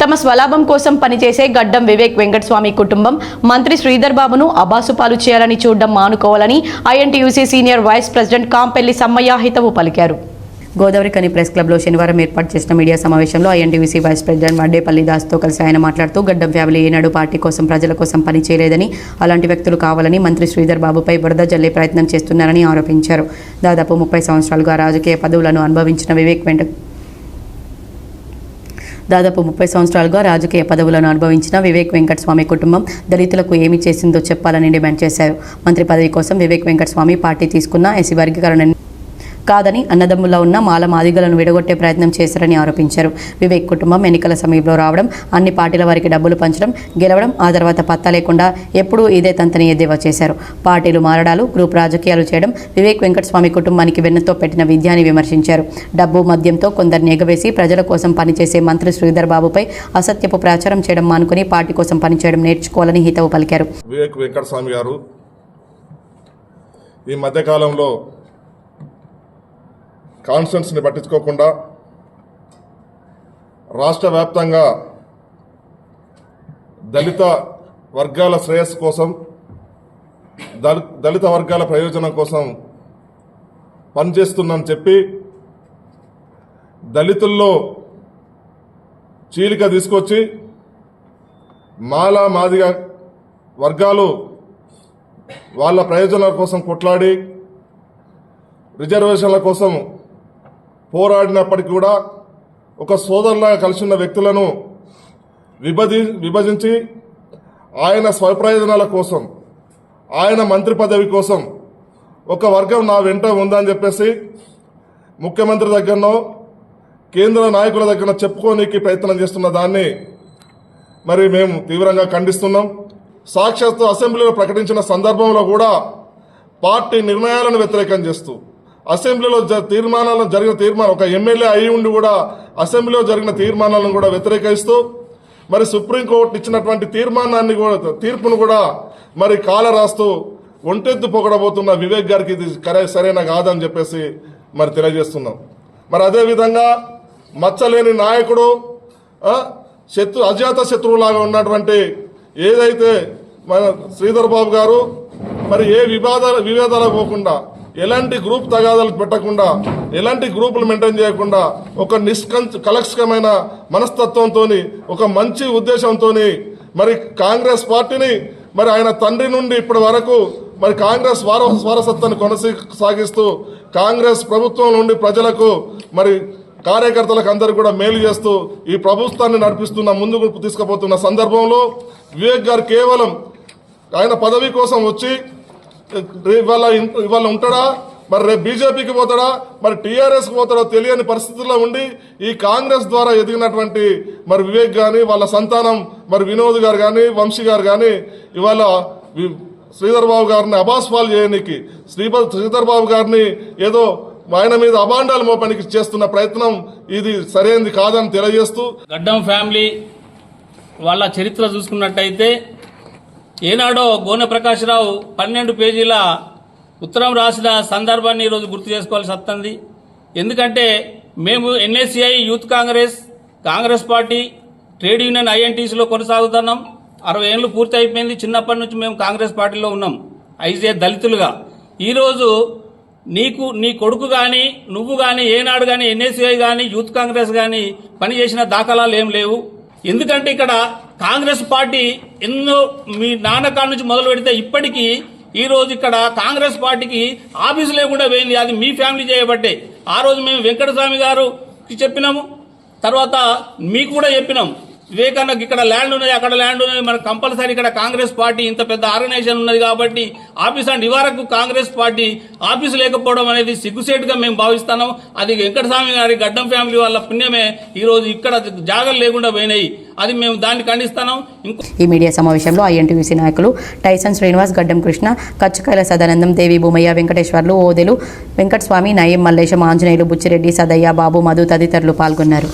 తమ స్వలాభం కోసం పనిచేసే గడ్డం వివేక్ వెంకటస్వామి కుటుంబం మంత్రి శ్రీధర్ బాబును అబాసుపాలు చేయాలని చూడడం మానుకోవాలని INTUC senior vice president Kampelli Sammaiah హితవు పలికారు. గోదావరిఖని ప్రెస్ క్లబ్లో శనివారం ఏర్పాటు చేసిన మీడియా సమావేశంలో ఐఎన్టీయూసీ వైస్ ప్రెసిడెంట్ వడ్డేపల్లి దాస్తో కలిసి ఆయన మాట్లాడుతూ గడ్డం ఫ్యామిలీ ఏనాడు పార్టీ కోసం ప్రజల కోసం పని చేయలేదని, అలాంటి వ్యక్తులు కావాలని మంత్రి శ్రీధర్ బాబుపై బురద జల్లే ప్రయత్నం చేస్తున్నారని ఆరోపించారు. దాదాపు 30 సంవత్సరాలుగా రాజకీయ పదవులను అనుభవించిన వివేక్ వెంకటస్వామి కుటుంబం దళితులకు ఏమి చేసిందో చెప్పాలని డిమాండ్ చేశారు. మంత్రి పదవి కోసం వివేక్ వెంకటస్వామి పార్టీ తీసుకున్న ఎస్సీ వర్గీకరణ కాదని అన్నదమ్ముల్లో ఉన్న మాల మాదిగలను విడగొట్టే ప్రయత్నం చేశారని ఆరోపించారు. వివేక్ కుటుంబం ఎన్నికల సమయంలో రావడం, అన్ని పార్టీల వారికి డబ్బులు పంచడం, గెలవడం, ఆ తర్వాత పత్తా లేకుండా ఎప్పుడూ ఇదే తంతని ఎద్దేవా చేశారు. పార్టీలు మారడాలు, గ్రూప్ రాజకీయాలు చేయడం వివేక్ వెంకటస్వామి కుటుంబానికి వెన్నతో పెట్టిన విద్యాన్ని విమర్శించారు. డబ్బు మద్యంతో కొందరిని ఎగవేసి ప్రజల కోసం పనిచేసే మంత్రి శ్రీధర్ బాబుపై అసత్యపు ప్రచారం చేయడం మానుకుని పార్టీ కోసం పనిచేయడం నేర్చుకోవాలని హితవు పలికారు. వివేక్ వెంకటస్వామి గారు ఈ మధ్యకాలంలో కాన్స్టిట్యూన్సీని పట్టించుకోకుండా రాష్ట్ర వ్యాప్తంగా దళిత వర్గాల శ్రేయస్సు కోసం, దళిత వర్గాల ప్రయోజనం కోసం పనిచేస్తుందని చెప్పి దళితుల్లో చీలిక తీసుకొచ్చి మాలా మాదిగ వర్గాలు వాళ్ళ ప్రయోజనాల కోసం కొట్లాడి రిజర్వేషన్ల కోసం పోరాడినప్పటికీ కూడా ఒక సోదరులాగా కలిసి ఉన్న వ్యక్తులను విభజించి ఆయన స్వప్రయోజనాల కోసం, ఆయన మంత్రి పదవి కోసం ఒక వర్గం నా వెంట ఉందని చెప్పేసి ముఖ్యమంత్రి దగ్గరనో కేంద్ర నాయకుల దగ్గర చెప్పుకోనీకి ప్రయత్నం చేస్తున్న దాన్ని మరి మేము తీవ్రంగా ఖండిస్తున్నాం. సాక్షాత్తు అసెంబ్లీలో ప్రకటించిన సందర్భంలో కూడా పార్టీ నిర్ణయాలను వ్యతిరేకం చేస్తూ అసెంబ్లీలో జరిగిన తీర్మానం, ఒక ఎమ్మెల్యే అయి ఉండి కూడా అసెంబ్లీలో జరిగిన తీర్మానాలను కూడా వ్యతిరేకిస్తూ మరి సుప్రీంకోర్టు ఇచ్చినటువంటి తీర్పును కూడా మరి కాల రాస్తూ ఒంటెత్తు పొగడబోతున్న వివేక్ గారికి ఇది సరైన కాదని చెప్పేసి మరి తెలియజేస్తున్నాం. మరి అదేవిధంగా మచ్చలేని నాయకుడు, అజాత శత్రువులాగా ఉన్నటువంటి ఏదైతే మన శ్రీధర్ బాబు గారు మరి ఏ వివాదాలకు పోకుండా, ఎలాంటి గ్రూప్ తగాదాలు పెట్టకుండా, ఎలాంటి గ్రూపులు మెయింటైన్ చేయకుండా ఒక కలక్షకమైన మనస్తత్వంతో, ఒక మంచి ఉద్దేశంతో మరి కాంగ్రెస్ పార్టీని మరి ఆయన తండ్రి నుండి ఇప్పటి వరకు మరి కాంగ్రెస్ వారసత్వాన్ని కొనసాగిస్తూ కాంగ్రెస్ ప్రభుత్వం నుండి ప్రజలకు మరి కార్యకర్తలకు అందరికీ కూడా మేలు చేస్తూ ఈ ప్రభుత్వాన్ని నడిపిస్తున్న, ముందుకు తీసుకుపోతున్న సందర్భంలో వివేక్ గారు కేవలం ఆయన పదవి కోసం వచ్చి ఇవాళ ఉంటాడా, మరి రేపు బీజేపీకి పోతాడా, మరి టీఆర్ఎస్కి పోతాడో తెలియని పరిస్థితుల్లో ఉండి ఈ కాంగ్రెస్ ద్వారా ఎదిగినటువంటి మరి వివేక్ కానీ, వాళ్ళ సంతానం మరి వినోద్ గారు కానీ, వంశీ గారు కానీ ఇవాళ శ్రీధర్ బాబు గారిని అబాస్పాలు చేయడానికి, శ్రీధర్ బాబు గారిని ఏదో ఆయన మీద అబాండాలు మోపడానికి చేస్తున్న ప్రయత్నం ఇది సరైనది కాదని తెలియజేస్తూ, గడ్డం ఫ్యామిలీ వాళ్ళ చరిత్ర చూసుకున్నట్టయితే ఏనాడో గోనె ప్రకాశ్రావు 12 పేజీల ఉత్తరం రాసిన సందర్భాన్ని ఈరోజు గుర్తు చేసుకోవాల్సి వస్తుంది. ఎందుకంటే మేము NSUI, youth Congress party, trade union ఐఎన్టీసీలో కొనసాగుతున్నాం. 60 ఏళ్ళు పూర్తి అయిపోయింది. చిన్నప్పటి నుంచి మేము కాంగ్రెస్ పార్టీలో ఉన్నాం, అయితే దళితులుగా. ఈరోజు నీ కొడుకు కానీ, నువ్వు కానీ, ఏనాడు కానీ ఎన్ఎస్సిఐ కానీ, యూత్ కాంగ్రెస్ కానీ పనిచేసిన దాఖలాలు ఏం లేవు. ఎందుకంటే ఇక్కడ కాంగ్రెస్ పార్టీ ఎన్నో మీ నాన్నకాల నుంచి మొదలు పెడితే ఇప్పటికీ ఈ రోజు ఇక్కడ కాంగ్రెస్ పార్టీకి ఆఫీసు లేకుండా పోయింది. అది మీ ఫ్యామిలీ చేయబట్టే. ఆ రోజు మేము వెంకటస్వామి గారికి చెప్పినాము, తర్వాత మీకు కూడా చెప్పినాం, వివేకానందకి ఇక్కడ ల్యాండ్ ఉన్నది, అక్కడ ల్యాండ్ ఉన్నది, మనకు కంపల్సరీ ఇక్కడ కాంగ్రెస్ పార్టీ ఇంత పెద్ద ఆర్గనైజేషన్ ఉన్నది కాబట్టి ఆఫీస్ అండ్ ఇవరకు కాంగ్రెస్ పార్టీ ఆఫీసు లేకపోవడం అనేది సిగ్గుసేటుగా మేము భావిస్తున్నాం. అది వెంకటస్వామి గారి గడ్డం ఫ్యామిలీ వాళ్ళ పుణ్యమే ఈ రోజు ఇక్కడ జాగలు లేకుండా పోయినాయి. అది మేము దాన్ని ఖండిస్తున్నాం. ఈ మీడియా సమావేశంలో ఐఎన్టీయూసీ నాయకులు టైసన్ శ్రీనివాస్, గడ్డం కృష్ణ, కచ్చకాయల సదానందం, దేవి భూమయ్య, వెంకటేశ్వర్లు, ఓదెలు, వెంకటస్వామి, నయం మల్లేశం, ఆంజనేయులు, బుచ్చిరెడ్డి, సదయ్య, బాబు, మధు తదితరులు పాల్గొన్నారు.